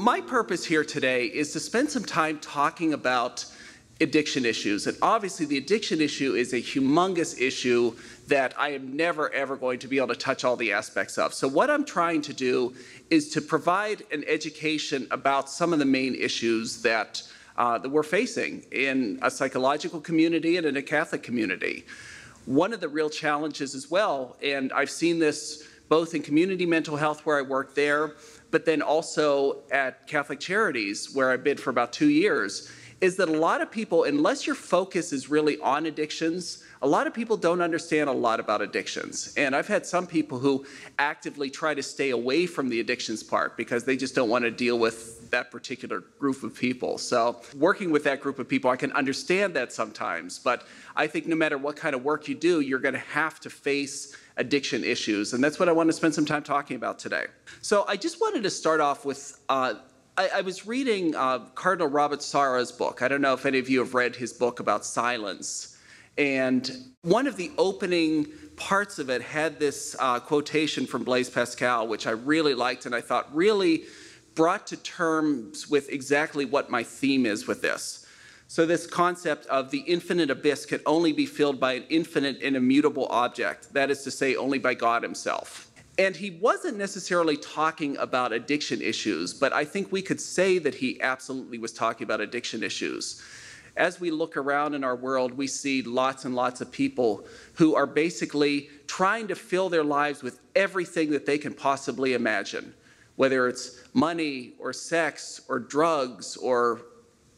My purpose here today is to spend some time talking about addiction issues. And obviously the addiction issue is a humongous issue that I am never ever going to be able to touch all the aspects of. So what I'm trying to do is to provide an education about some of the main issues that we're facing in a psychological community and in a Catholic community. One of the real challenges as well, and I've seen this both in community mental health where I work there, but then also at Catholic Charities where I've been for about 2 years, is that a lot of people, unless your focus is really on addictions, a lot of people don't understand a lot about addictions. And I've had some people who actively try to stay away from the addictions part because they just don't want to deal with that particular group of people. So working with that group of people, I can understand that sometimes, but I think no matter what kind of work you do, you're going to have to face addiction issues. And that's what I want to spend some time talking about today. So I just wanted to start off with I was reading Cardinal Robert Sarah's book. I don't know if any of you have read his book about silence. And one of the opening parts of it had this quotation from Blaise Pascal, which I really liked and I thought really brought to terms with exactly what my theme is with this. So this concept of the infinite abyss can only be filled by an infinite and immutable object, that is to say, only by God himself. And he wasn't necessarily talking about addiction issues, but I think we could say that he absolutely was talking about addiction issues. As we look around in our world, we see lots and lots of people who are basically trying to fill their lives with everything that they can possibly imagine, whether it's money or sex or drugs or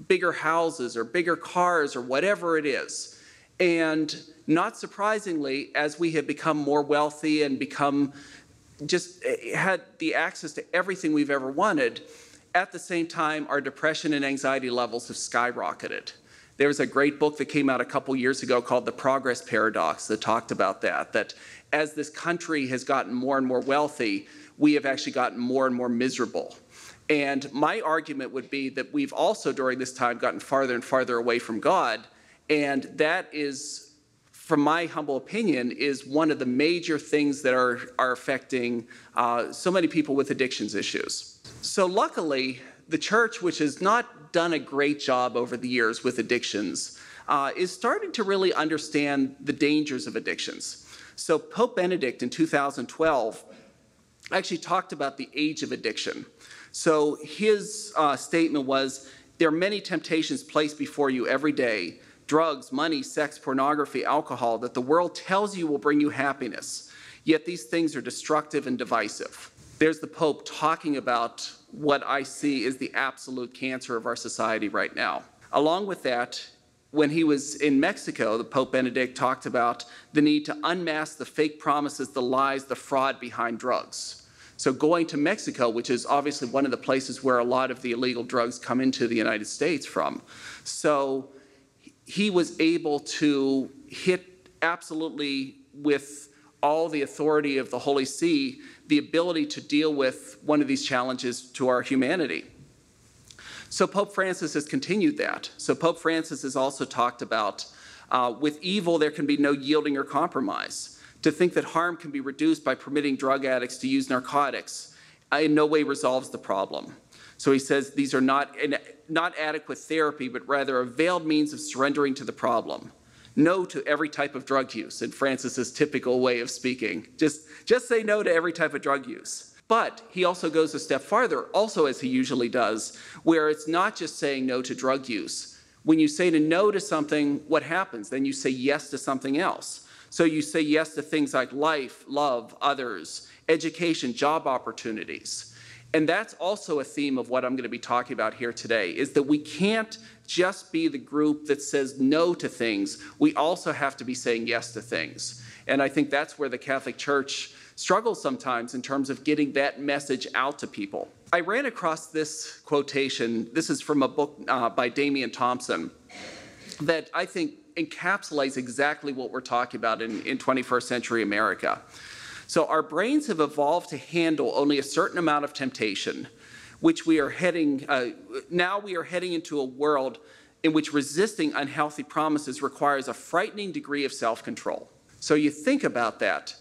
bigger houses or bigger cars or whatever it is. And not surprisingly, as we have become more wealthy and become just had the access to everything we've ever wanted, at the same time, our depression and anxiety levels have skyrocketed. There was a great book that came out a couple years ago called The Progress Paradox that talked about that as this country has gotten more and more wealthy, we have actually gotten more and more miserable. And my argument would be that we've also during this time gotten farther and farther away from God, and that is, from my humble opinion, is one of the major things that are affecting so many people with addictions issues. So luckily, the church, which has not done a great job over the years with addictions, is starting to really understand the dangers of addictions. So Pope Benedict in 2012 actually talked about the age of addiction. So his statement was, "There are many temptations placed before you every day, drugs, money, sex, pornography, alcohol, that the world tells you will bring you happiness. Yet these things are destructive and divisive." There's the Pope talking about what I see is the absolute cancer of our society right now. Along with that, when he was in Mexico, the Pope Benedict talked about the need to unmask the fake promises, the lies, the fraud behind drugs. So going to Mexico, which is obviously one of the places where a lot of the illegal drugs come into the United States from. So he was able to hit absolutely with all the authority of the Holy See, the ability to deal with one of these challenges to our humanity. So Pope Francis has continued that. So Pope Francis has also talked about, with evil there can be no yielding or compromise. To think that harm can be reduced by permitting drug addicts to use narcotics in no way resolves the problem. So he says these are not adequate therapy, but rather a veiled means of surrendering to the problem. No to every type of drug use, in Francis's typical way of speaking. Just say no to every type of drug use. But he also goes a step farther, also as he usually does, where it's not just saying no to drug use. When you say no to something, what happens? Then you say yes to something else. So you say yes to things like life, love, others, education, job opportunities. And that's also a theme of what I'm going to be talking about here today, is that we can't just be the group that says no to things. We also have to be saying yes to things. And I think that's where the Catholic Church struggles sometimes in terms of getting that message out to people. I ran across this quotation. This is from a book by Damian Thompson that I think encapsulates exactly what we're talking about in 21st century America. So our brains have evolved to handle only a certain amount of temptation, which we are heading, now we are heading into a world in which resisting unhealthy promises requires a frightening degree of self-control. So you think about that.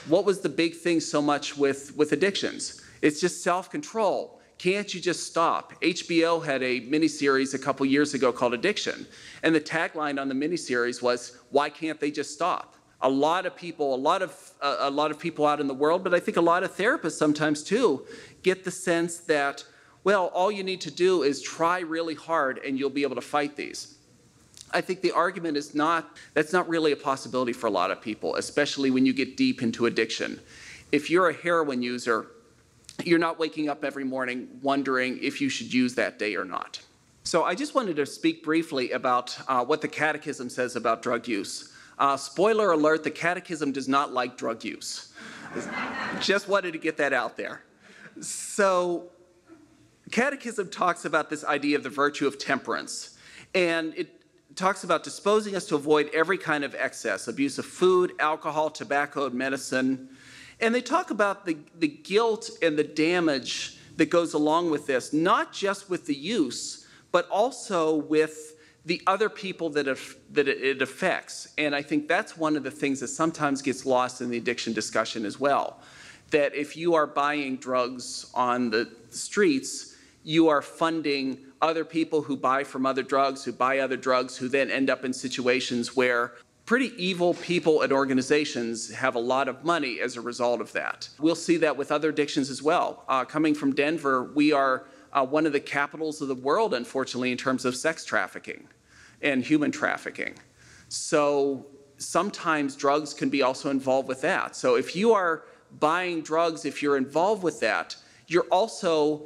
What was the big thing so much with addictions? It's just self-control. can't you just stop? HBO had a miniseries a couple years ago called Addiction, and the tagline on the miniseries was, why can't they just stop? A lot of people out in the world, but I think a lot of therapists sometimes too, get the sense that, well, all you need to do is try really hard and you'll be able to fight these. I think the argument is that's not really a possibility for a lot of people, especially when you get deep into addiction. If you're a heroin user, you're not waking up every morning wondering if you should use that day or not. So I just wanted to speak briefly about what the Catechism says about drug use. Spoiler alert, the Catechism does not like drug use. Just wanted to get that out there. So Catechism talks about this idea of the virtue of temperance. And it talks about disposing us to avoid every kind of excess, abuse of food, alcohol, tobacco, and medicine. And they talk about the guilt and the damage that goes along with this, not just with the use, but also with the other people that it affects. And I think that's one of the things that sometimes gets lost in the addiction discussion as well. That if you are buying drugs on the streets, you are funding other people who buy from other drugs, who buy other drugs, who then end up in situations where pretty evil people and organizations have a lot of money as a result of that. We'll see that with other addictions as well. Coming from Denver, we are one of the capitals of the world, unfortunately, in terms of sex trafficking and human trafficking. So sometimes drugs can be also involved with that. So if you are buying drugs, if you're involved with that, you're also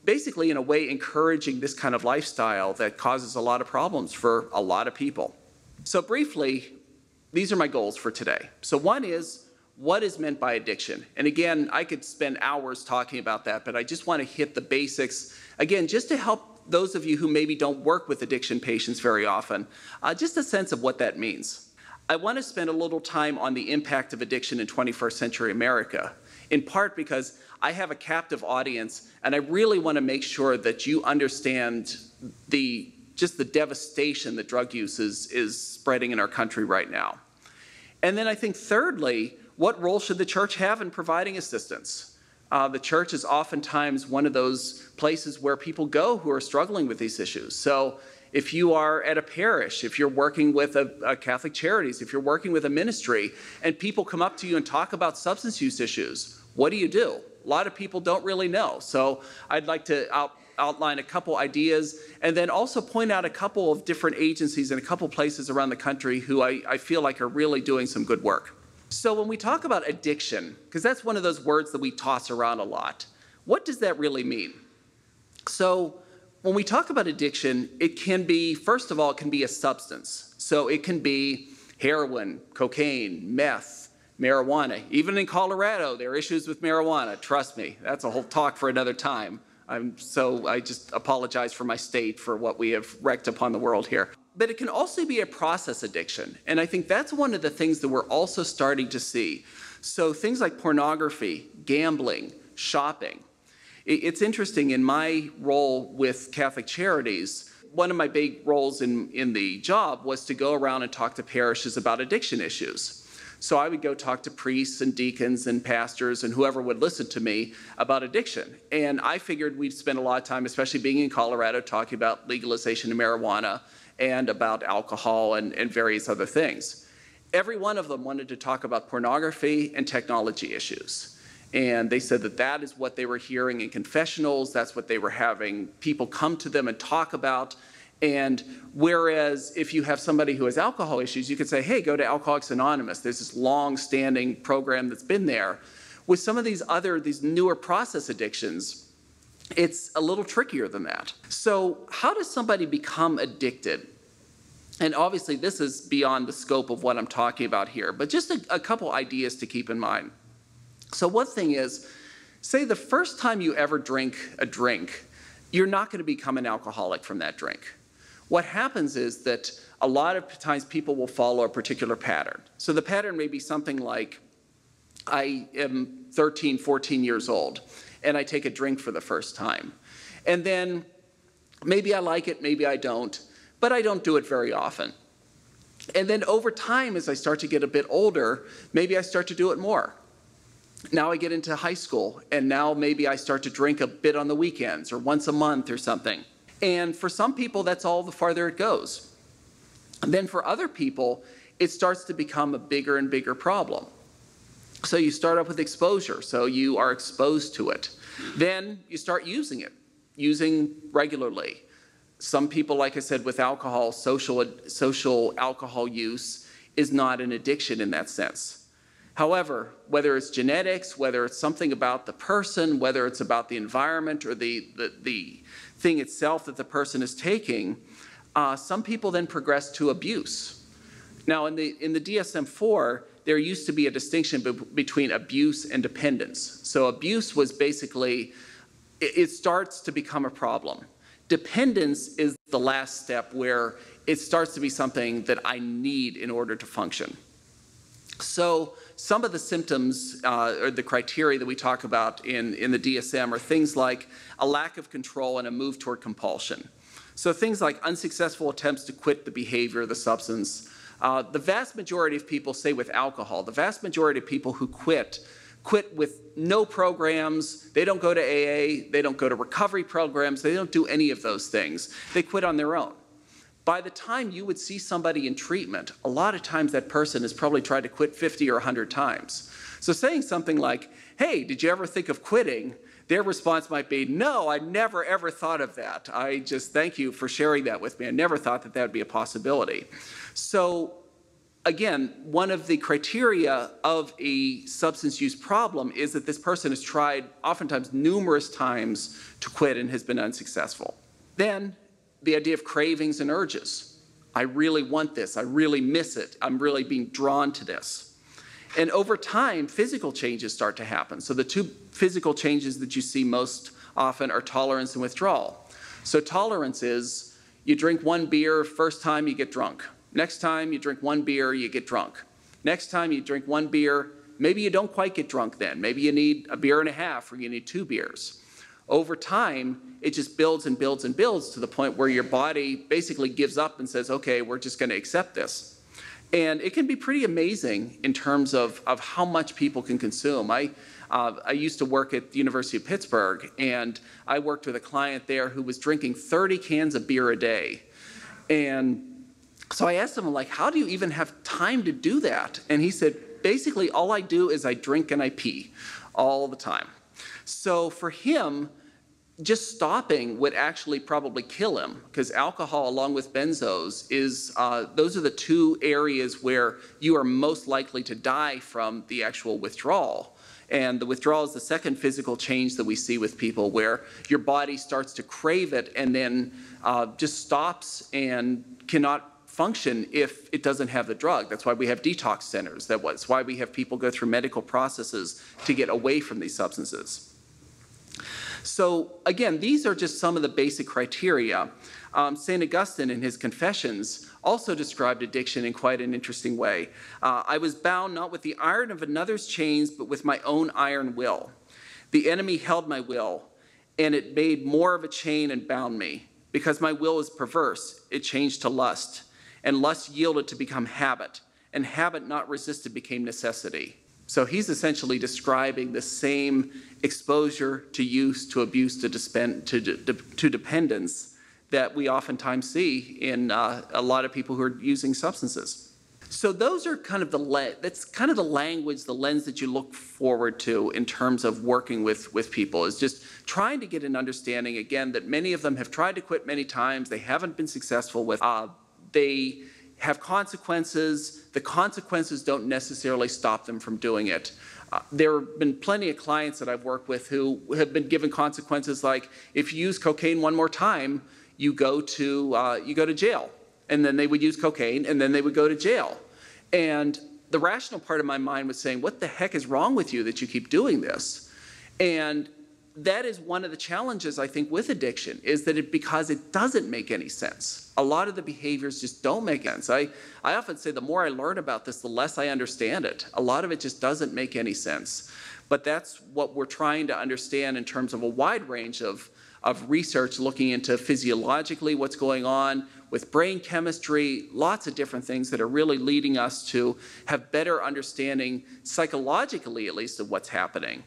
basically in a way encouraging this kind of lifestyle that causes a lot of problems for a lot of people. So briefly, these are my goals for today. So one is, what is meant by addiction? And again, I could spend hours talking about that, but I just want to hit the basics. Again, just to help those of you who maybe don't work with addiction patients very often, just a sense of what that means. I want to spend a little time on the impact of addiction in 21st century America, in part because I have a captive audience, and I really want to make sure that you understand just the devastation that drug use is spreading in our country right now. And then I think thirdly, what role should the church have in providing assistance? The church is oftentimes one of those places where people go who are struggling with these issues. So if you are at a parish, if you're working with a Catholic Charities, if you're working with a ministry, and people come up to you and talk about substance use issues, what do? A lot of people don't really know. So I'd like to outline a couple ideas and then also point out a couple of different agencies in a couple places around the country who I feel like are really doing some good work. So when we talk about addiction, because that's one of those words that we toss around a lot, what does that really mean? So when we talk about addiction, it can be, first of all, it can be a substance. So it can be heroin, cocaine, meth, marijuana. Even in Colorado, there are issues with marijuana. Trust me, that's a whole talk for another time. I just apologize for my state for what we have wreaked upon the world here. But it can also be a process addiction. And I think that's one of the things that we're also starting to see. So things like pornography, gambling, shopping. It's interesting, in my role with Catholic Charities, one of my big roles in the job was to go around and talk to parishes about addiction issues. So I would go talk to priests and deacons and pastors and whoever would listen to me about addiction. And I figured we'd spend a lot of time, especially being in Colorado, talking about legalization of marijuana and about alcohol and various other things. Every one of them wanted to talk about pornography and technology issues. And they said that is what they were hearing in confessionals, that's what they were having people come to them and talk about. And whereas if you have somebody who has alcohol issues, you could say, hey, go to Alcoholics Anonymous. There's this long-standing program that's been there. With some of these newer process addictions, it's a little trickier than that. So how does somebody become addicted? And obviously this is beyond the scope of what I'm talking about here, but just a couple ideas to keep in mind. So one thing is, say the first time you ever drink a drink, you're not going to become an alcoholic from that drink. What happens is that a lot of times people will follow a particular pattern. So the pattern may be something like, I am 13, 14 years old, and I take a drink for the first time. And then maybe I like it, maybe I don't, but I don't do it very often. And then over time, as I start to get a bit older, maybe I start to do it more. Now I get into high school, and now maybe I start to drink a bit on the weekends or once a month or something. And for some people, that's all the farther it goes. And then for other people, it starts to become a bigger and bigger problem. So you start up with exposure, so you are exposed to it. Then you start using it, using regularly. Some people, like I said, with alcohol, social alcohol use is not an addiction in that sense. However, whether it's genetics, whether it's something about the person, whether it's about the environment or the thing itself that the person is taking, some people then progress to abuse. Now, in the DSM-4, there used to be a distinction between abuse and dependence. So abuse was basically, it starts to become a problem. Dependence is the last step where it starts to be something that I need in order to function. So some of the symptoms or the criteria that we talk about in the DSM are things like a lack of control and a move toward compulsion. So things like unsuccessful attempts to quit the behavior, the substance. The vast majority of people, say with alcohol, the vast majority of people who quit with no programs. They don't go to AA, they don't go to recovery programs, they don't do any of those things. They quit on their own. By the time you would see somebody in treatment, a lot of times that person has probably tried to quit 50 or 100 times. So saying something like, hey, did you ever think of quitting? Their response might be, no, I never ever thought of that. I just thank you for sharing that with me. I never thought that that would be a possibility. So again, one of the criteria of a substance use problem is that this person has tried oftentimes numerous times to quit and has been unsuccessful. Then the idea of cravings and urges. I really want this. I really miss it. I'm really being drawn to this. And over time, physical changes start to happen. So the two physical changes that you see most often are tolerance and withdrawal. So tolerance is you drink one beer, first time you get drunk. Next time you drink one beer, you get drunk. Next time you drink one beer, maybe you don't quite get drunk then. Maybe you need a beer and a half or you need 2 beers. Over time, it just builds and builds and builds to the point where your body basically gives up and says, okay, we're just going to accept this. And it can be pretty amazing in terms of how much people can consume. I used to work at the University of Pittsburgh, and I worked with a client there who was drinking 30 cans of beer a day. And so I asked him, like, how do you even have time to do that? And he said, basically, all I do is I drink and I pee all the time. So for him, just stopping would actually probably kill him, because alcohol, along with benzos, those are the two areas where you are most likely to die from the actual withdrawal. And the withdrawal is the second physical change that we see with people, where your body starts to crave it and then just stops and cannot function if it doesn't have the drug. That's why we have detox centers. That's why we have people go through medical processes to get away from these substances. So again, these are just some of the basic criteria. St. Augustine, in his Confessions, also described addiction in quite an interesting way. I was bound not with the iron of another's chains, but with my own iron will. The enemy held my will, and it made more of a chain and bound me. Because my will is perverse, it changed to lust, and lust yielded to become habit, and habit not resisted became necessity. So he's essentially describing the same exposure to use, to abuse, to dependence that we oftentimes see in a lot of people who are using substances. So those are kind of that's kind of the language, the lens that you look forward to in terms of working with people, is just trying to get an understanding, again, that many of them have tried to quit many times, they haven't been successful with, they have consequences. The consequences don't necessarily stop them from doing it. There have been plenty of clients that I've worked with who have been given consequences like, if you use cocaine one more time, you go to jail. And then they would use cocaine, and then they would go to jail. And the rational part of my mind was saying, what the heck is wrong with you that you keep doing this? And that is one of the challenges, I think, with addiction, is that because it doesn't make any sense. A lot of the behaviors just don't make sense. I often say the more I learn about this, the less I understand it. A lot of it just doesn't make any sense. But that's what we're trying to understand in terms of a wide range of of research looking into physiologically what's going on with brain chemistry, lots of different things that are really leading us to have better understanding, psychologically at least, of what's happening.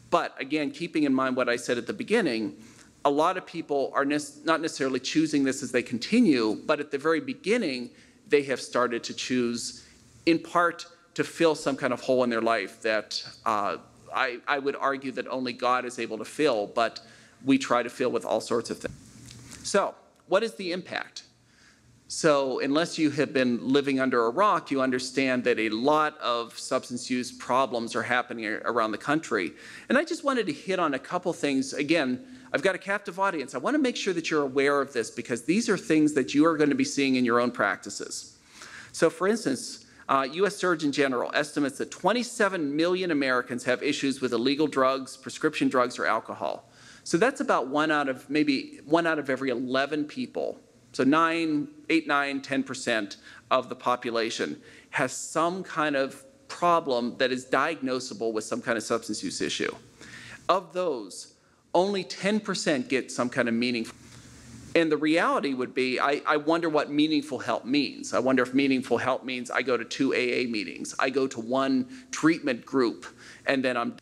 But again, keeping in mind what I said at the beginning, a lot of people are not necessarily choosing this as they continue, but at the very beginning, they have started to choose, in part, to fill some kind of hole in their life that I would argue that only God is able to fill, but we try to fill with all sorts of things. So, what is the impact? So, unless you have been living under a rock, you understand that a lot of substance use problems are happening around the country. And I just wanted to hit on a couple things. Again, I've got a captive audience. I want to make sure that you're aware of this because these are things that you are going to be seeing in your own practices. So, for instance, U.S. Surgeon General estimates that 27 million Americans have issues with illegal drugs, prescription drugs, or alcohol. So that's about maybe one out of every 11 people. So 8, 9, 10% of the population has some kind of problem that is diagnosable with some kind of substance use issue. Of those, only 10% get some kind of meaningful. And the reality would be, I wonder what meaningful help means. I wonder if meaningful help means I go to 2 AA meetings, I go to 1 treatment group, and then I'm.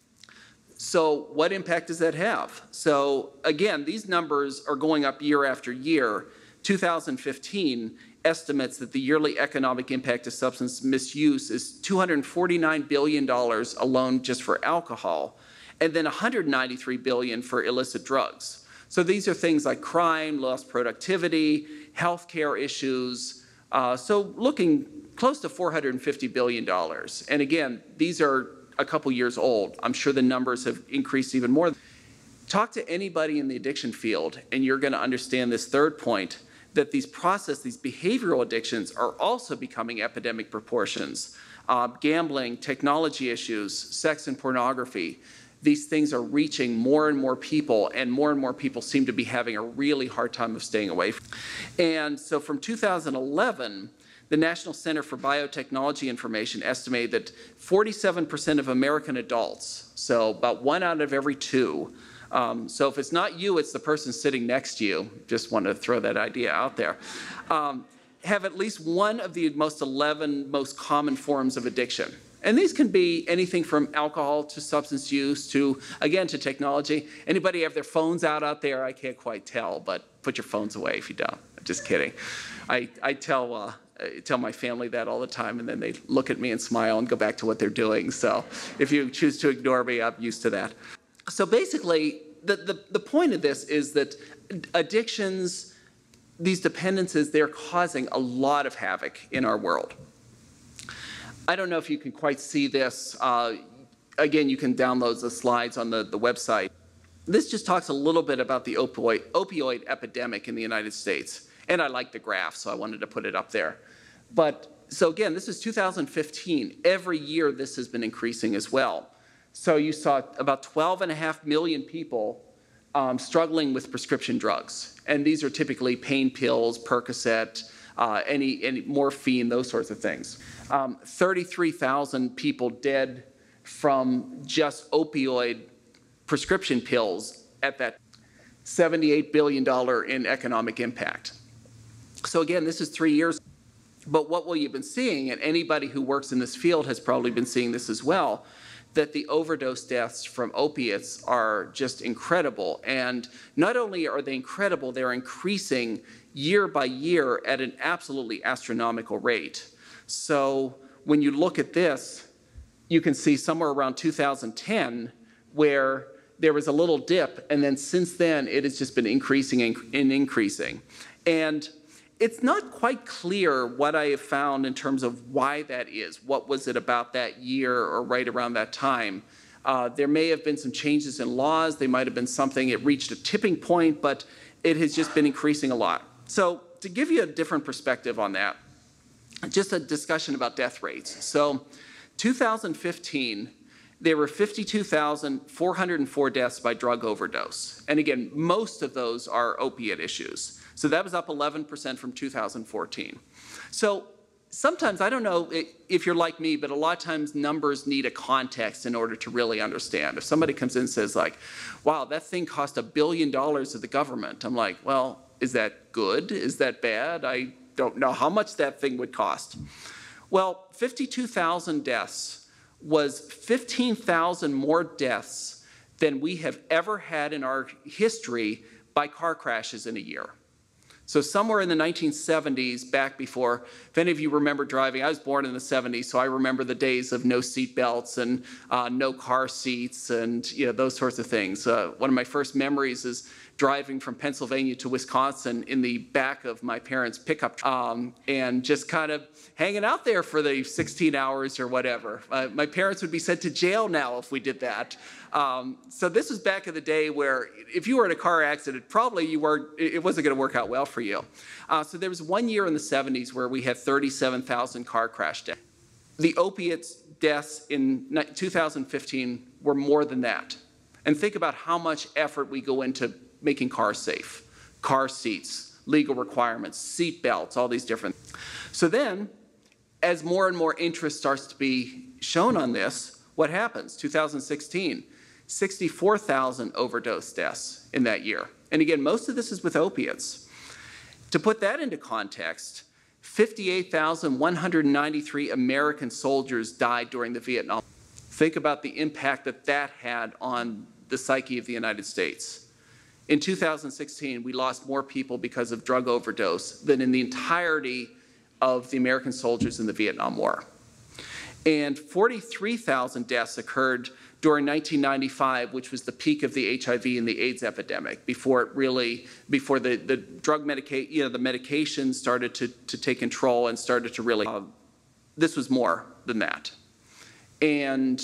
So what impact does that have? So again, these numbers are going up year after year. 2015 estimates that the yearly economic impact of substance misuse is $249 billion alone just for alcohol, and then $193 billion for illicit drugs. So these are things like crime, lost productivity, healthcare issues, so looking close to $450 billion. And again, these are a couple years old. I'm sure the numbers have increased even more. Talk to anybody in the addiction field, and you're going to understand this third point, that these behavioral addictions are also becoming epidemic proportions. Gambling, technology issues, sex and pornography, these things are reaching more and more people seem to be having a really hard time of staying away from. And so from 2011, the National Center for Biotechnology Information estimated that 47% of American adults, so about 1 out of every 2, so if it's not you, it's the person sitting next to you, just want to throw that idea out there, have at least one of the 11 most common forms of addiction. And these can be anything from alcohol to substance use to, again, to technology. Anybody have their phones out there? I can't quite tell, but put your phones away if you don't. I'm just kidding. I tell my family that all the time, and then they look at me and smile and go back to what they're doing. So if you choose to ignore me, I'm used to that. So basically, the point of this is that addictions, these dependencies, they're causing a lot of havoc in our world. I don't know if you can quite see this. Again, you can download the slides on the website. This just talks a little bit about the opioid epidemic in the United States. And I like the graph, so I wanted to put it up there. So again, this is 2015. Every year this has been increasing as well. So you saw about 12.5 million people struggling with prescription drugs. And these are typically pain pills, Percocet, any morphine, those sorts of things. 33,000 people dead from just opioid prescription pills at that $78 billion in economic impact. So again, this is 3 years. But what we've been seeing, and anybody who works in this field has probably been seeing this as well, that the overdose deaths from opiates are just incredible. And not only are they incredible, they're increasing year by year at an absolutely astronomical rate. So when you look at this, you can see somewhere around 2010 where there was a little dip, and then since then it has just been increasing and increasing. And it's not quite clear what I have found in terms of why that is. What was it about that year or right around that time? There may have been some changes in laws. They might have been something, it reached a tipping point, but it has just been increasing a lot. So to give you a different perspective on that, just a discussion about death rates. So 2015, there were 52,404 deaths by drug overdose. And again, most of those are opiate issues. So that was up 11% from 2014. So sometimes, I don't know if you're like me, but a lot of times numbers need a context in order to really understand. If somebody comes in and says like, wow, that thing cost $1 billion to the government, I'm like, well, is that good? Is that bad? I don't know how much that thing would cost. Well, 52,000 deaths was 15,000 more deaths than we have ever had in our history by car crashes in a year. So somewhere in the 1970s, back before, if any of you remember driving, I was born in the 70s, so I remember the days of no seat belts and no car seats and those sorts of things. One of my first memories is driving from Pennsylvania to Wisconsin in the back of my parents' pickup truck and just kind of hanging out there for the 16 hours or whatever. My parents would be sent to jail now if we did that. So this was back in the day where if you were in a car accident, probably it wasn't going to work out well for you. So there was one year in the 70s where we had 37,000 car crash deaths. The opiates deaths in 2015 were more than that. And think about how much effort we go into making cars safe, car seats, legal requirements, seat belts, all these different things. So then, as more and more interest starts to be shown on this, what happens? 2016, 64,000 overdose deaths in that year. And again, most of this is with opiates. To put that into context, 58,193 American soldiers died during the Vietnam War. Think about the impact that that had on the psyche of the United States. In 2016, we lost more people because of drug overdose than in the entirety of the American soldiers in the Vietnam War. And 43,000 deaths occurred during 1995, which was the peak of the HIV and the AIDS epidemic, before the drug the medications started to take control and started to really, this was more than that. And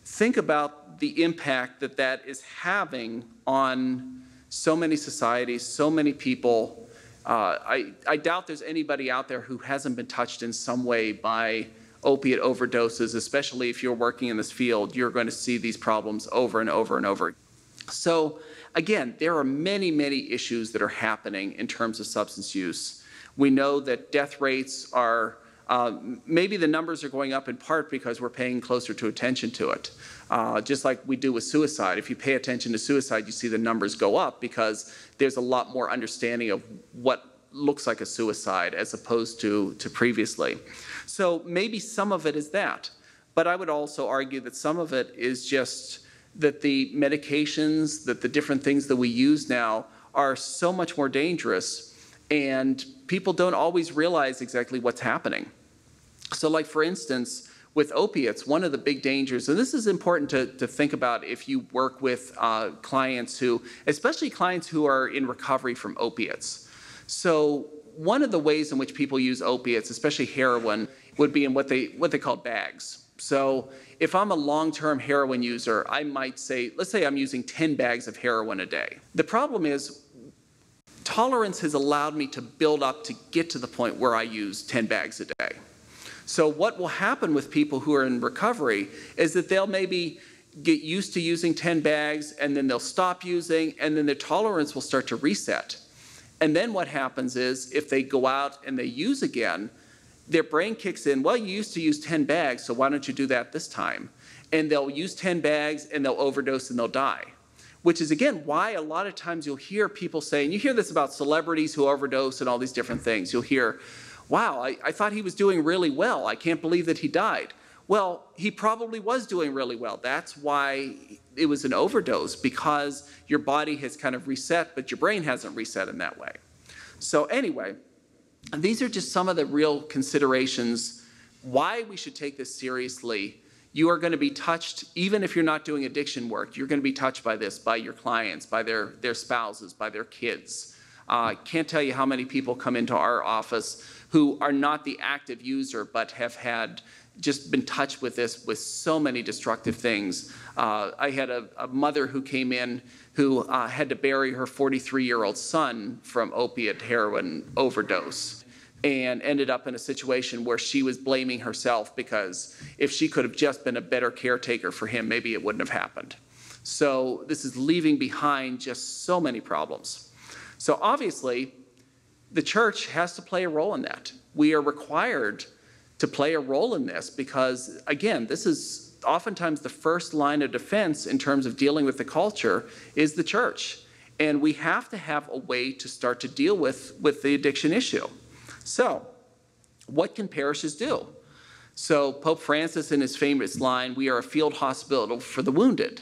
think about the impact that that is having on so many societies, so many people. I doubt there's anybody out there who hasn't been touched in some way by opiate overdoses, especially if you're working in this field. You're going to see these problems over and over and over. So again, there are many, many issues that are happening in terms of substance use. We know that death rates are, maybe the numbers are going up in part because we're paying closer attention to it. Just like we do with suicide. If you pay attention to suicide, you see the numbers go up because there's a lot more understanding of what looks like a suicide as opposed to previously. So maybe some of it is that. But I would also argue that some of it is just that the medications, that the different things that we use now are so much more dangerous, and people don't always realize exactly what's happening. So like, for instance, with opiates, one of the big dangers, and this is important to think about if you work with clients who, especially clients who are in recovery from opiates. So one of the ways in which people use opiates, especially heroin, would be in what they call bags. So if I'm a long-term heroin user, I might say, let's say I'm using 10 bags of heroin a day. The problem is, tolerance has allowed me to build up to get to the point where I use 10 bags a day. So what will happen with people who are in recovery is that they'll maybe get used to using 10 bags, and then they'll stop using, and then their tolerance will start to reset. And then what happens is, if they go out and they use again, their brain kicks in, well, you used to use 10 bags, so why don't you do that this time? And they'll use 10 bags, and they'll overdose, and they'll die. Which is, again, why a lot of times you'll hear people saying, you hear this about celebrities who overdose and all these different things. You'll hear, wow, I thought he was doing really well. I can't believe that he died. Well, he probably was doing really well. That's why it was an overdose, because your body has kind of reset, but your brain hasn't reset in that way. So anyway, these are just some of the real considerations why we should take this seriously. You are going to be touched, even if you're not doing addiction work, you're going to be touched by this, by your clients, by their spouses, by their kids. Can't tell you how many people come into our office who are not the active user, but have just been touched with this, with so many destructive things. I had a mother who came in who had to bury her 43-year-old son from opiate heroin overdose, and ended up in a situation where she was blaming herself, because if she could have just been a better caretaker for him, maybe it wouldn't have happened. So this is leaving behind just so many problems. So obviously, the church has to play a role in that. We are required to play a role in this because, again, this is oftentimes the first line of defense in terms of dealing with the culture is the church. And we have to have a way to start to deal with the addiction issue. So, what can parishes do? So Pope Francis, in his famous line, "We are a field hospital for the wounded."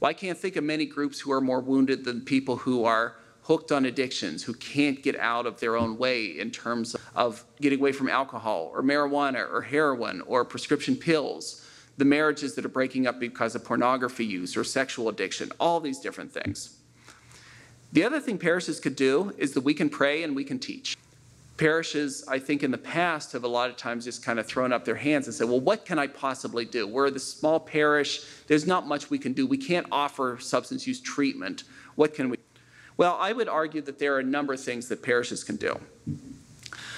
Well, I can't think of many groups who are more wounded than people who are hooked on addictions, who can't get out of their own way in terms of getting away from alcohol or marijuana or heroin or prescription pills, the marriages that are breaking up because of pornography use or sexual addiction, all these different things. The other thing parishes could do is that we can pray and we can teach. Parishes, I think in the past, have a lot of times just kind of thrown up their hands and said, well, what can I possibly do? We're the small parish. There's not much we can do. We can't offer substance use treatment. What can we do? Well, I would argue that there are a number of things that parishes can do.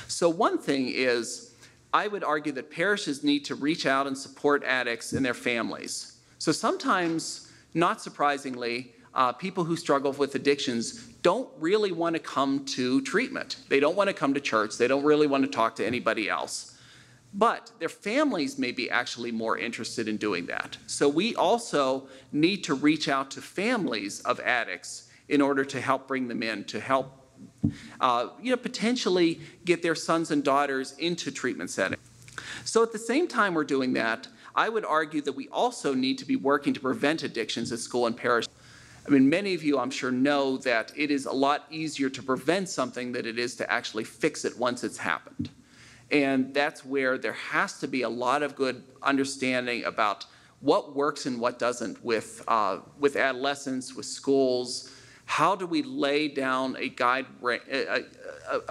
So one thing is, I would argue that parishes need to reach out and support addicts and their families. So sometimes, not surprisingly, people who struggle with addictions don't really want to come to treatment. They don't want to come to church. They don't really want to talk to anybody else. But their families may be actually more interested in doing that. So we also need to reach out to families of addicts in order to help bring them in, to help potentially get their sons and daughters into treatment settings. So at the same time we're doing that, I would argue that we also need to be working to prevent addictions at school and parish. I mean, many of you, I'm sure, know that it is a lot easier to prevent something than it is to actually fix it once it's happened. And that's where there has to be a lot of good understanding about what works and what doesn't with adolescents, with schools. How do we lay down a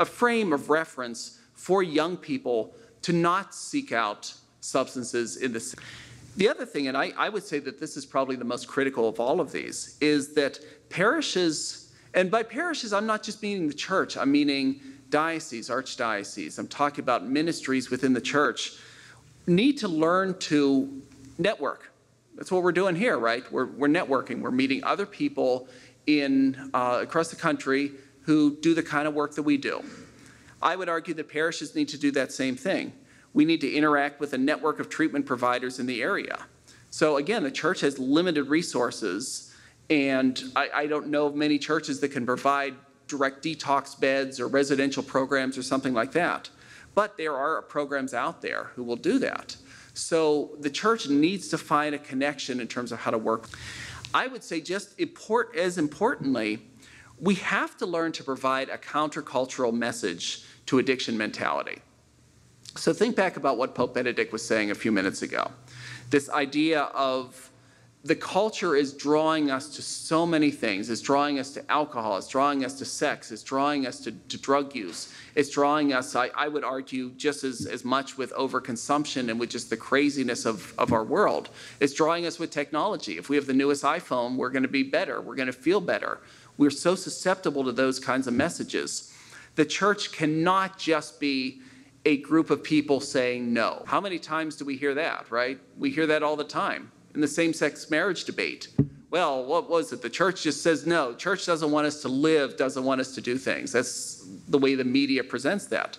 frame of reference for young people to not seek out substances in the... The other thing, and I would say that this is probably the most critical of all of these, is that parishes, and by parishes I'm not just meaning the church, I'm meaning dioceses, archdioceses, I'm talking about ministries within the church, need to learn to network. That's what we're doing here, right? We're networking. We're meeting other people across the country who do the kind of work that we do. I would argue that parishes need to do that same thing. We need to interact with a network of treatment providers in the area. So again, the church has limited resources, and I don't know of many churches that can provide direct detox beds or residential programs or something like that. But there are programs out there who will do that. So the church needs to find a connection in terms of how to work. I would say just as importantly, we have to learn to provide a countercultural message to addiction mentality. So think back about what Pope Benedict was saying a few minutes ago. This idea of the culture is drawing us to so many things. It's drawing us to alcohol. It's drawing us to sex. It's drawing us to drug use. It's drawing us, I would argue, just as much with overconsumption and with just the craziness of our world. It's drawing us with technology. If we have the newest iPhone, we're going to be better. We're going to feel better. We're so susceptible to those kinds of messages. The church cannot just be a group of people saying no. How many times do we hear that, right? We hear that all the time in the same-sex marriage debate. Well, what was it? The church just says no. Church doesn't want us to live, doesn't want us to do things. That's the way the media presents that.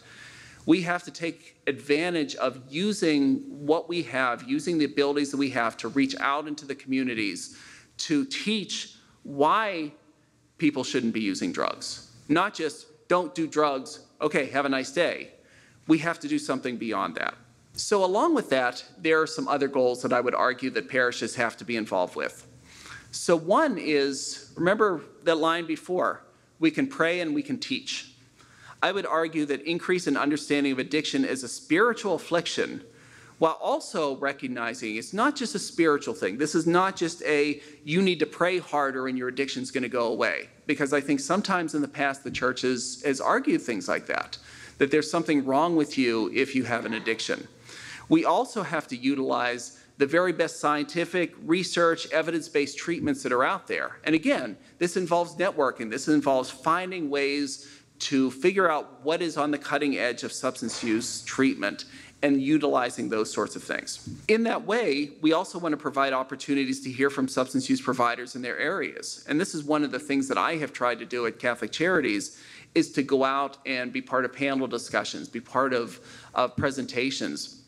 We have to take advantage of using what we have, using the abilities that we have to reach out into the communities to teach why people shouldn't be using drugs. Not just, don't do drugs, okay, have a nice day. We have to do something beyond that. So along with that, there are some other goals that I would argue that parishes have to be involved with. So one is, remember that line before, we can pray and we can teach. I would argue that increase in understanding of addiction is a spiritual affliction, while also recognizing it's not just a spiritual thing. This is not just you need to pray harder and your addiction's going to go away. Because I think sometimes in the past the church has argued things like that there's something wrong with you if you have an addiction. We also have to utilize the very best scientific research, evidence-based treatments that are out there. And again, this involves networking. This involves finding ways to figure out what is on the cutting edge of substance use treatment and utilizing those sorts of things. In that way, we also want to provide opportunities to hear from substance use providers in their areas. And this is one of the things that I have tried to do at Catholic Charities, is to go out and be part of panel discussions, be part of presentations,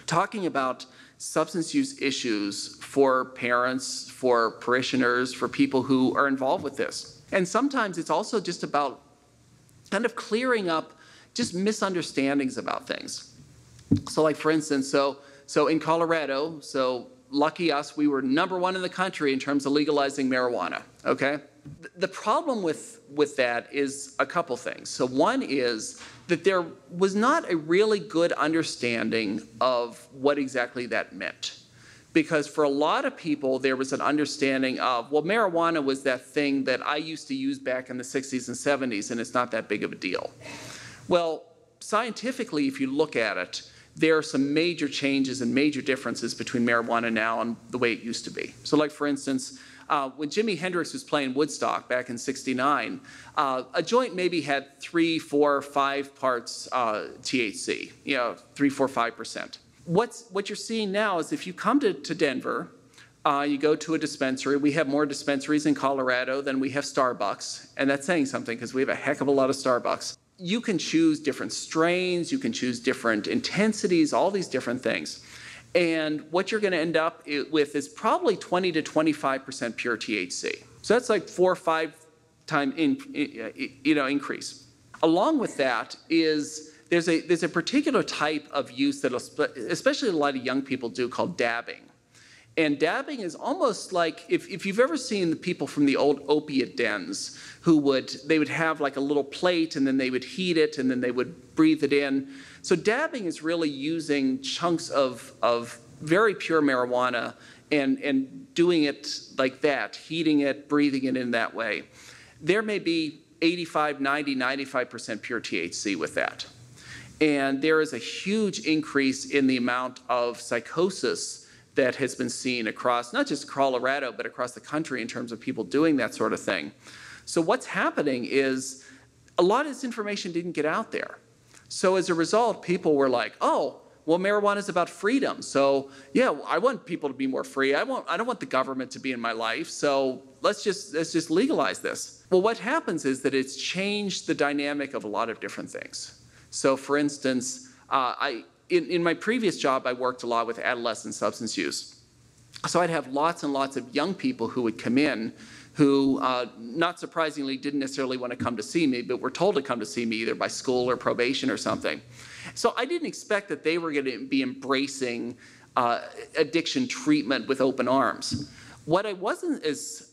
talking about substance use issues for parents, for parishioners, for people who are involved with this. And sometimes it's also just about kind of clearing up just misunderstandings about things. So like for instance, so in Colorado, so lucky us, we were #1 in the country in terms of legalizing marijuana, okay? The problem with that is a couple things. So one is that there was not a really good understanding of what exactly that meant. Because for a lot of people, there was an understanding of, well, marijuana was that thing that I used to use back in the 60s and 70s, and it's not that big of a deal. Well, scientifically, if you look at it, there are some major changes and major differences between marijuana now and the way it used to be. So like, for instance, when Jimi Hendrix was playing Woodstock back in '69, a joint maybe had 3, 4, 5 parts THC, 3, 4, 5%. What you're seeing now is if you come to Denver, you go to a dispensary. We have more dispensaries in Colorado than we have Starbucks, and that's saying something because we have a heck of a lot of Starbucks. You can choose different strains, you can choose different intensities, all these different things. And what you're going to end up with is probably 20 to 25% pure THC. So that's like 4 or 5 time increase. Along with that is there's a particular type of use that especially a lot of young people do called dabbing. And dabbing is almost like if you've ever seen the people from the old opiate dens they would have like a little plate and then they would heat it and then they would breathe it in. So dabbing is really using chunks of very pure marijuana and doing it like that, heating it, breathing it in that way. There may be 85, 90, 95% pure THC with that. And there is a huge increase in the amount of psychosis that has been seen across, not just Colorado, but across the country in terms of people doing that sort of thing. So what's happening is a lot of this information didn't get out there. So as a result, people were like, oh, well, marijuana is about freedom. So yeah, I want people to be more free. I don't want the government to be in my life. So let's just legalize this. Well, what happens is that it's changed the dynamic of a lot of different things. So for instance, in my previous job, I worked a lot with adolescent substance use. So I'd have lots and lots of young people who would come in who, not surprisingly, didn't necessarily want to come to see me, but were told to come to see me either by school or probation or something. So I didn't expect that they were going to be embracing addiction treatment with open arms. What I wasn't as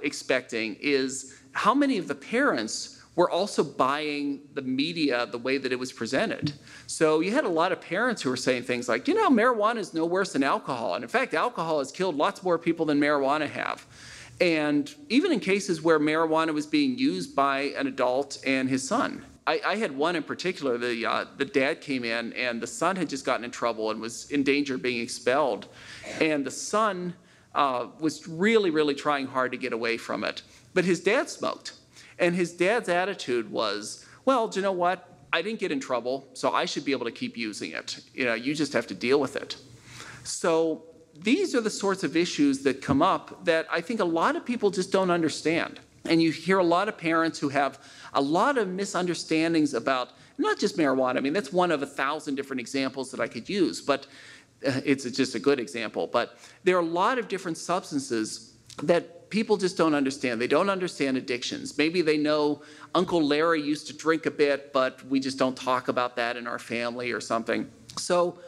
expecting is how many of the parents were also buying the media the way that it was presented. So you had a lot of parents who were saying things like, marijuana is no worse than alcohol. And in fact, alcohol has killed lots more people than marijuana have. And even in cases where marijuana was being used by an adult and his son. I had one in particular, the dad came in and the son had just gotten in trouble and was in danger of being expelled. And the son was really, really trying hard to get away from it. But his dad smoked. And his dad's attitude was, well, do you know what? I didn't get in trouble, so I should be able to keep using it. You just have to deal with it. So these are the sorts of issues that come up that I think a lot of people just don't understand. And you hear a lot of parents who have a lot of misunderstandings about not just marijuana. I mean, that's one of 1,000 different examples that I could use, but it's just a good example. But there are a lot of different substances that people just don't understand. They don't understand addictions. Maybe they know Uncle Larry used to drink a bit, but we just don't talk about that in our family or something. So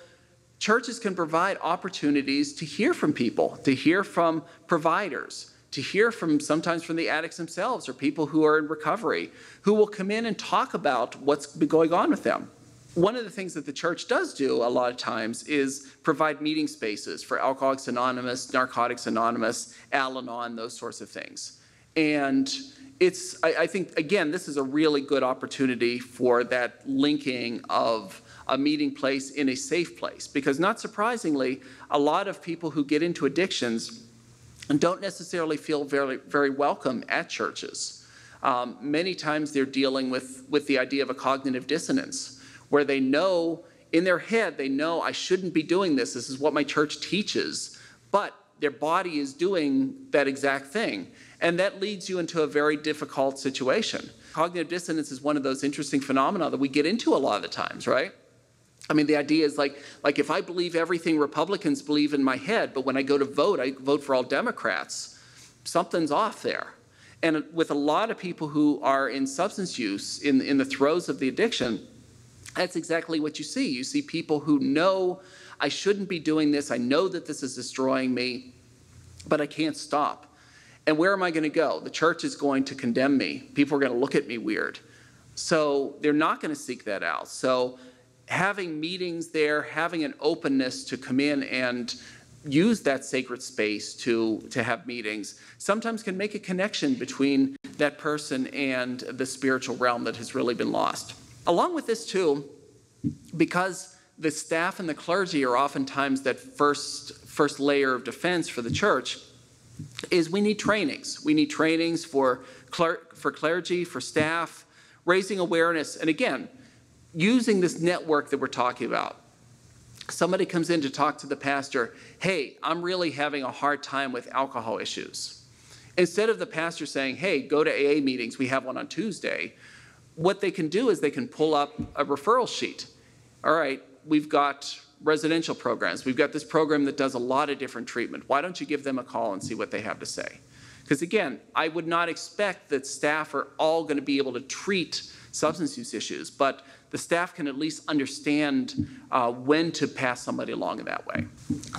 churches can provide opportunities to hear from people, to hear from providers, to hear sometimes from the addicts themselves or people who are in recovery, who will come in and talk about what's been going on with them. One of the things that the church does do a lot of times is provide meeting spaces for Alcoholics Anonymous, Narcotics Anonymous, Al-Anon, those sorts of things. And I think, again, this is a really good opportunity for that linking of a meeting place in a safe place. Because not surprisingly, a lot of people who get into addictions don't necessarily feel very, very welcome at churches. Many times they're dealing with the idea of a cognitive dissonance, where they know, in their head, they know I shouldn't be doing this. This is what my church teaches. But their body is doing that exact thing. And that leads you into a very difficult situation. Cognitive dissonance is one of those interesting phenomena that we get into a lot of the times, right? I mean, the idea is like if I believe everything Republicans believe in my head, but when I go to vote, I vote for all Democrats, something's off there. And with a lot of people who are in substance use, in the throes of the addiction, that's exactly what you see. You see people who know, I shouldn't be doing this, I know that this is destroying me, but I can't stop. And where am I going to go? The church is going to condemn me. People are going to look at me weird. So they're not going to seek that out. So having meetings there, having an openness to come in and use that sacred space to have meetings, sometimes can make a connection between that person and the spiritual realm that has really been lost. Along with this too, because the staff and the clergy are oftentimes that first layer of defense for the church, is we need trainings. We need trainings for clergy, for staff, raising awareness, and again, using this network that we're talking about. Somebody comes in to talk to the pastor, hey, I'm really having a hard time with alcohol issues. Instead of the pastor saying, hey, go to AA meetings, we have one on Tuesday, what they can do is they can pull up a referral sheet. All right, we've got residential programs. We've got this program that does a lot of different treatment. Why don't you give them a call and see what they have to say? Because again, I would not expect that staff are all going to be able to treat substance use issues, but the staff can at least understand when to pass somebody along in that way.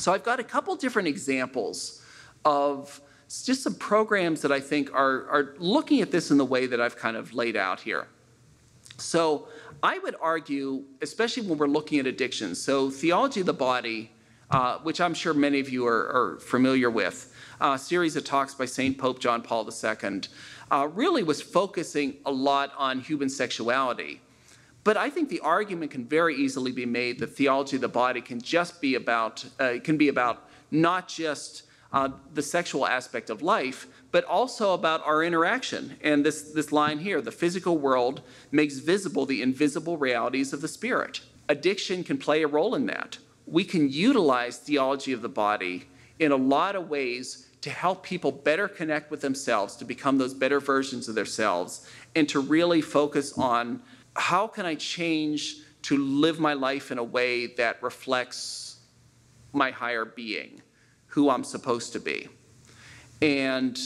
So I've got a couple different examples of just some programs that I think are looking at this in the way that I've kind of laid out here. So I would argue, especially when we're looking at addictions, so theology of the body, which I'm sure many of you are familiar with, a series of talks by St. Pope John Paul II, really was focusing a lot on human sexuality. But I think the argument can very easily be made that theology of the body can just be about, not just the sexual aspect of life, but also about our interaction. And this line here, the physical world makes visible the invisible realities of the spirit. Addiction can play a role in that. We can utilize theology of the body in a lot of ways to help people better connect with themselves, to become those better versions of themselves, and to really focus on how can I change to live my life in a way that reflects my higher being, who I'm supposed to be. And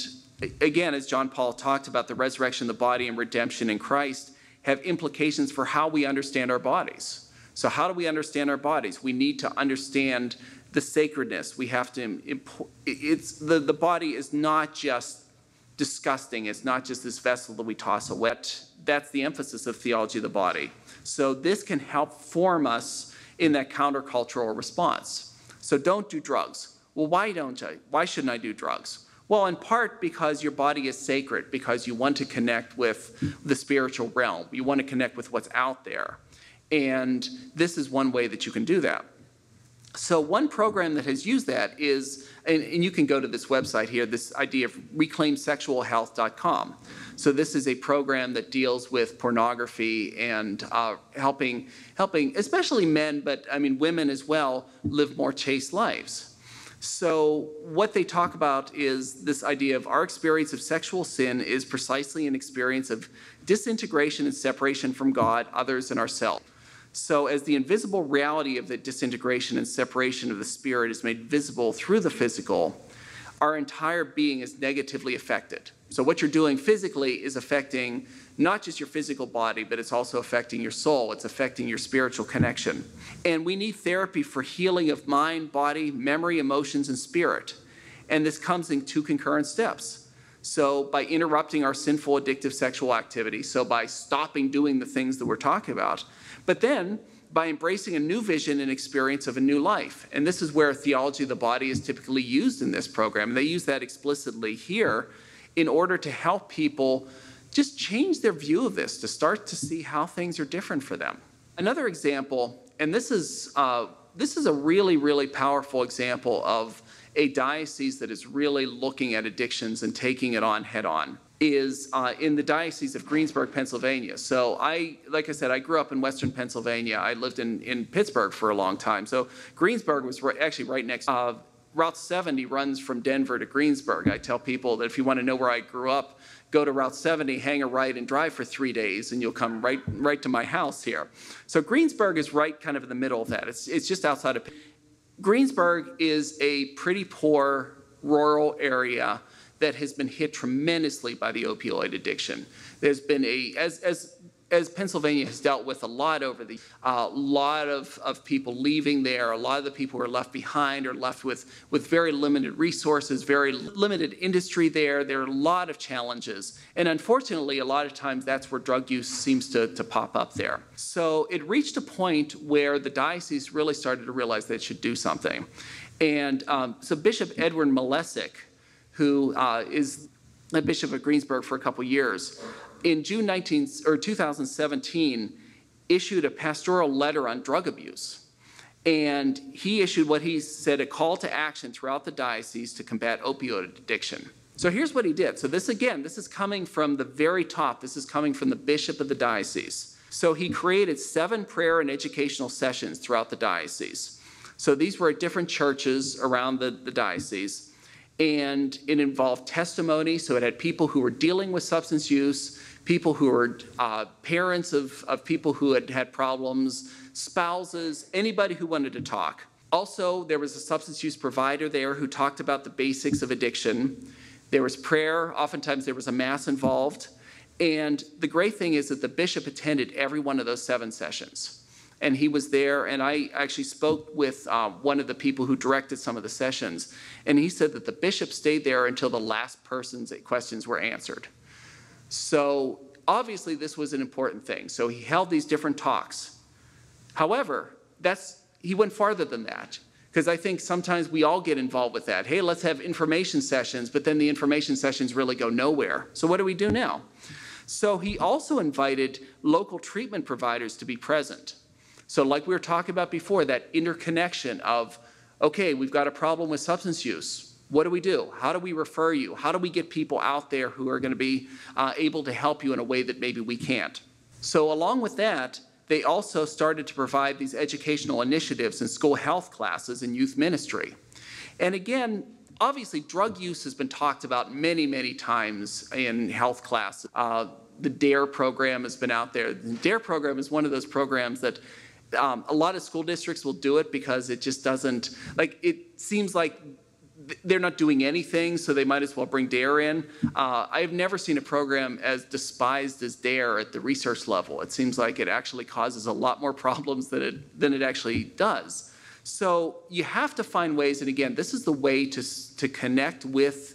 again, as John Paul talked about, the resurrection of the body and redemption in Christ have implications for how we understand our bodies. So how do we understand our bodies? We need to understand the sacredness. We have to, the body is not just disgusting. It's not just this vessel that we toss away. That's the emphasis of theology of the body. So this can help form us in that countercultural response. So don't do drugs. Well, why don't I? Why shouldn't I do drugs? Well, in part because your body is sacred, because you want to connect with the spiritual realm. You want to connect with what's out there. And this is one way that you can do that. So one program that has used that is, and you can go to this website here, this idea of reclaimsexualhealth.com. So this is a program that deals with pornography and helping especially men, but I mean women as well, live more chaste lives. So what they talk about is this idea of our experience of sexual sin is precisely an experience of disintegration and separation from God, others, and ourselves. So as the invisible reality of the disintegration and separation of the spirit is made visible through the physical, our entire being is negatively affected. So what you're doing physically is affecting not just your physical body, but it's also affecting your soul. It's affecting your spiritual connection. And we need therapy for healing of mind, body, memory, emotions, and spirit. And this comes in two concurrent steps. So by interrupting our sinful, addictive sexual activity, so by stopping doing the things that we're talking about, but then by embracing a new vision and experience of a new life. And this is where theology of the body is typically used in this program. And they use that explicitly here in order to help people just change their view of this, to start to see how things are different for them. Another example, and this is a really, really powerful example of a diocese that is really looking at addictions and taking it on head on, is in the Diocese of Greensburg, Pennsylvania. So like I said, I grew up in Western Pennsylvania. I lived in Pittsburgh for a long time. So Greensburg was actually right next. Route 70 runs from Denver to Greensburg. I tell people that if you want to know where I grew up, go to Route 70, hang a right, and drive for 3 days, and you'll come right to my house here. So Greensburg is right kind of in the middle of that. It's just outside of. Greensburg is a pretty poor rural area that has been hit tremendously by the opioid addiction. There's been as Pennsylvania has dealt with a lot over the, lot of people leaving there, a lot of the people who are left behind are left with very limited resources, very limited industry there. There are a lot of challenges. And unfortunately, a lot of times that's where drug use seems to pop up there. So it reached a point where the diocese really started to realize they should do something. And so Bishop Edward Malesic, who is the Bishop of Greensburg for a couple years, in June 2017, issued a pastoral letter on drug abuse. And he issued what he said a call to action throughout the diocese to combat opioid addiction. So here's what he did. So this is coming from the very top. This is coming from the bishop of the diocese. So he created 7 prayer and educational sessions throughout the diocese. So these were at different churches around the diocese. And it involved testimony. So it had people who were dealing with substance use, people who were parents of people who had problems, spouses, anybody who wanted to talk. Also, there was a substance use provider there who talked about the basics of addiction. There was prayer. Oftentimes there was a mass involved. And the great thing is that the bishop attended every one of those 7 sessions. And he was there, and I actually spoke with one of the people who directed some of the sessions, and he said that the bishop stayed there until the last person's questions were answered. So obviously this was an important thing. So he held these different talks. However, he went farther than that, because I think sometimes we all get involved with that. Hey, let's have information sessions, but then the information sessions really go nowhere. So what do we do now? So he also invited local treatment providers to be present. So like we were talking about before, that interconnection of, okay, we've got a problem with substance use. What do we do? How do we refer you? How do we get people out there who are going to be able to help you in a way that maybe we can't? So along with that, they also started to provide these educational initiatives in school health classes and youth ministry. And again, obviously drug use has been talked about many, many times in health classes. The DARE program has been out there. The DARE program is one of those programs that a lot of school districts will do it because it just doesn't, it seems like they're not doing anything, so they might as well bring DARE in. I've never seen a program as despised as DARE at the research level. It seems like it actually causes a lot more problems than it actually does. So you have to find ways, and again, this is the way to connect with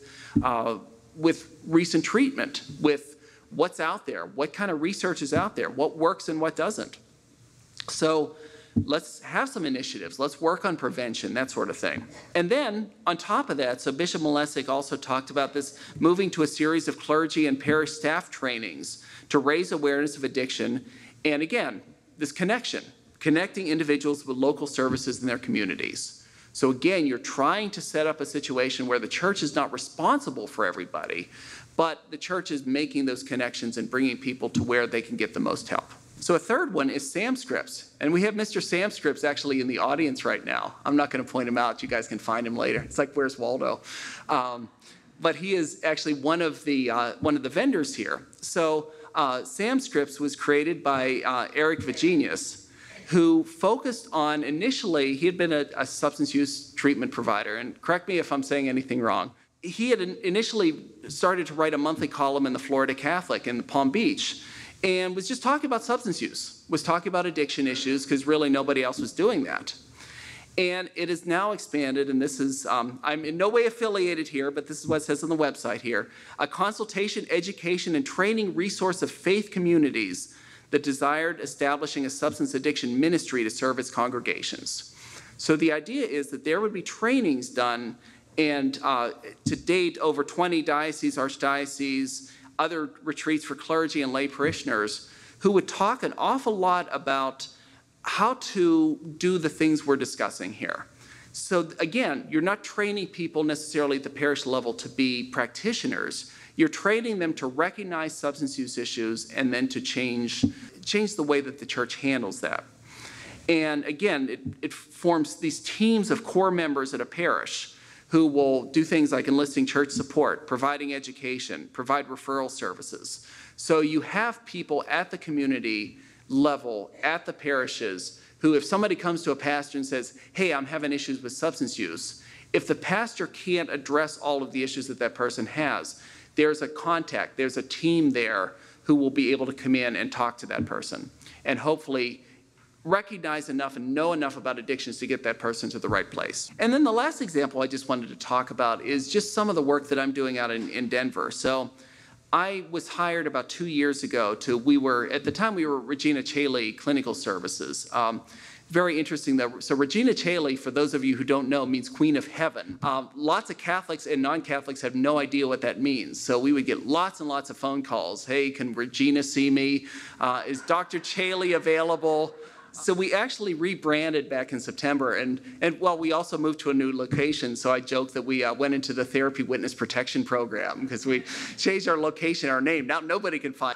recent treatment, with what's out there, what kind of research is out there, what works and what doesn't. So let's have some initiatives. Let's work on prevention, that sort of thing. And then on top of that, so Bishop Malesic also talked about this, moving to a series of clergy and parish staff trainings to raise awareness of addiction. And again, this connecting individuals with local services in their communities. So again, you're trying to set up a situation where the church is not responsible for everybody, but the church is making those connections and bringing people to where they can get the most help. So a third one is Sam Scripps. And we have Mr. Sam Scripps actually in the audience right now. I'm not going to point him out. You guys can find him later. It's like, where's Waldo? But he is actually one of the vendors here. So Sam Scripps was created by Eric Virginius, who focused on, initially, he had been a substance use treatment provider. And correct me if I'm saying anything wrong. He had initially started to write a monthly column in the Florida Catholic in Palm Beach, and was just talking about substance use, was talking about addiction issues, because really nobody else was doing that. And it is now expanded, and this is, I'm in no way affiliated here, but this is what it says on the website here, a consultation, education, and training resource of faith communities that desired establishing a substance addiction ministry to serve its congregations. So the idea is that there would be trainings done, and to date, over 20 dioceses, archdioceses, other retreats for clergy and lay parishioners who would talk an awful lot about how to do the things we're discussing here. So again, you're not training people necessarily at the parish level to be practitioners. You're training them to recognize substance use issues and then to change the way that the church handles that. And again, it forms these teams of core members at a parish who will do things like enlisting church support, providing education, provide referral services. So you have people at the community level, at the parishes, who if somebody comes to a pastor and says, hey, I'm having issues with substance use, if the pastor can't address all of the issues that that person has, there's a contact, there's a team there who will be able to come in and talk to that person and hopefully recognize enough and know enough about addictions to get that person to the right place. And then the last example I just wanted to talk about is just some of the work that I'm doing out in Denver. So I was hired about 2 years ago at the time we were Regina Caeli Clinical Services. Very interesting though. So Regina Caeli, for those of you who don't know, means Queen of Heaven. Lots of Catholics and non-Catholics have no idea what that means. So we would get lots and lots of phone calls. Hey, can Regina see me? Is Dr. Caeli available? So we actually rebranded back in September, and well, we also moved to a new location. So I joke that we went into the Therapy Witness Protection Program because we changed our location, our name. Now nobody can find.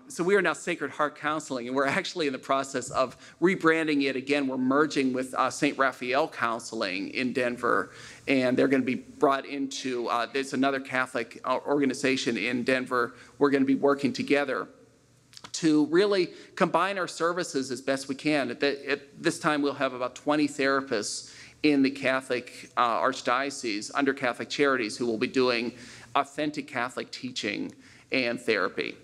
So we are now Sacred Heart Counseling, and we're actually in the process of rebranding it again. We're merging with St. Raphael Counseling in Denver, and they're going to be brought into. There's another Catholic organization in Denver. We're going to be working together to really combine our services as best we can. At this time, we'll have about 20 therapists in the Catholic Archdiocese under Catholic Charities who will be doing authentic Catholic teaching and therapy.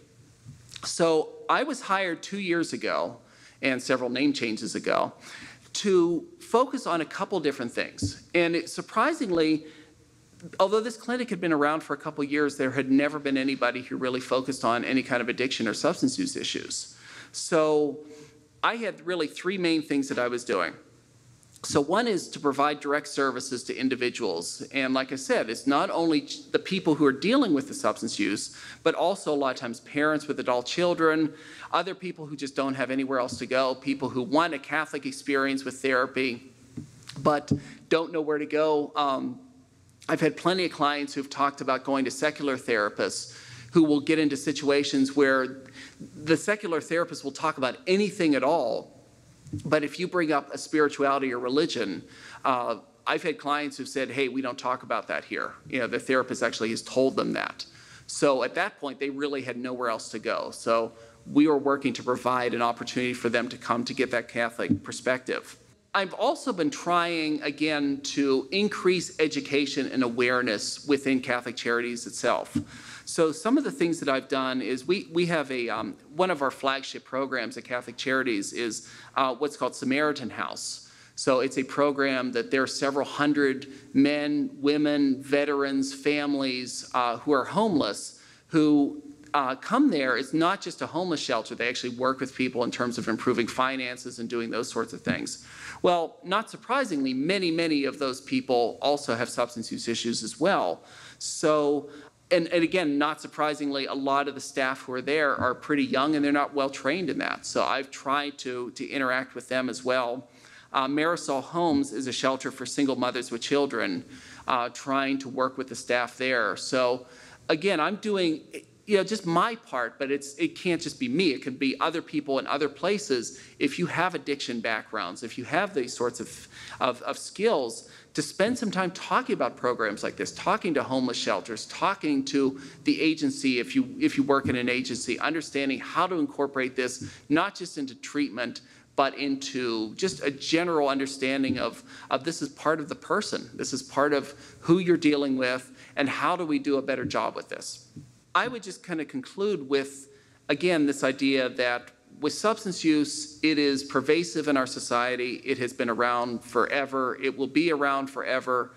So I was hired 2 years ago, and several name changes ago, to focus on a couple different things. And surprisingly, although this clinic had been around for a couple years, there had never been anybody who really focused on any kind of addiction or substance use issues. So I had really three main things that I was doing. So one is to provide direct services to individuals. And like I said, it's not only the people who are dealing with the substance use, but also a lot of times parents with adult children, other people who just don't have anywhere else to go, people who want a Catholic experience with therapy, but don't know where to go. I've had plenty of clients who've talked about going to secular therapists who will get into situations where the secular therapist will talk about anything at all, but if you bring up a spirituality or religion, I've had clients who've said, hey, we don't talk about that here. You know, the therapist actually has told them that. So at that point, they really had nowhere else to go. So we were working to provide an opportunity for them to come to get that Catholic perspective. I've also been trying, again, to increase education and awareness within Catholic Charities itself. So some of the things that I've done is we have one of our flagship programs at Catholic Charities is what's called Samaritan House. So it's a program that there are several hundred men, women, veterans, families who are homeless who come there. It's not just a homeless shelter. They actually work with people in terms of improving finances and doing those sorts of things. Well, not surprisingly, many of those people also have substance use issues as well. So, and again, not surprisingly, a lot of the staff who are there are pretty young and they're not well trained in that. So I've tried to interact with them as well. Marisol Homes is a shelter for single mothers with children, trying to work with the staff there. So again, I'm doing just my part, but it can't just be me. It can be other people in other places. If you have addiction backgrounds, if you have these sorts of skills, to spend some time talking about programs like this, talking to homeless shelters, talking to the agency if you work in an agency, understanding how to incorporate this not just into treatment, but into just a general understanding of this is part of the person. This is part of who you're dealing with, and how do we do a better job with this? I would just kind of conclude with, again, this idea that with substance use, it is pervasive in our society. It has been around forever. It will be around forever.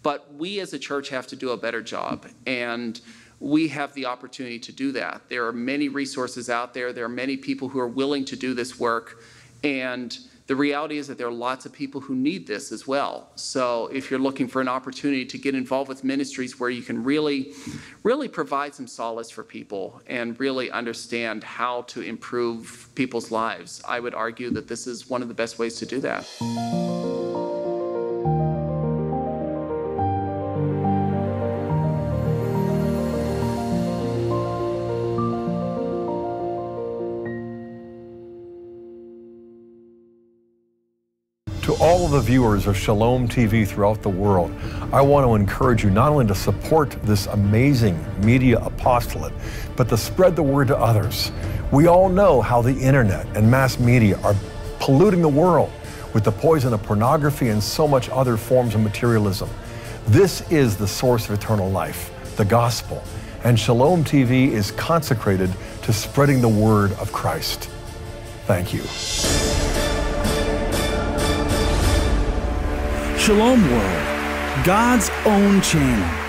But we as a church have to do a better job. And we have the opportunity to do that. There are many resources out there. There are many people who are willing to do this work. And the reality is that there are lots of people who need this as well. So if you're looking for an opportunity to get involved with ministries where you can really provide some solace for people and really understand how to improve people's lives, I would argue that this is one of the best ways to do that. To all of the viewers of Shalom TV throughout the world, I want to encourage you not only to support this amazing media apostolate, but to spread the word to others. We all know how the internet and mass media are polluting the world with the poison of pornography and so much other forms of materialism. This is the source of eternal life, the gospel, and Shalom TV is consecrated to spreading the word of Christ. Thank you. Shalom World, God's own channel.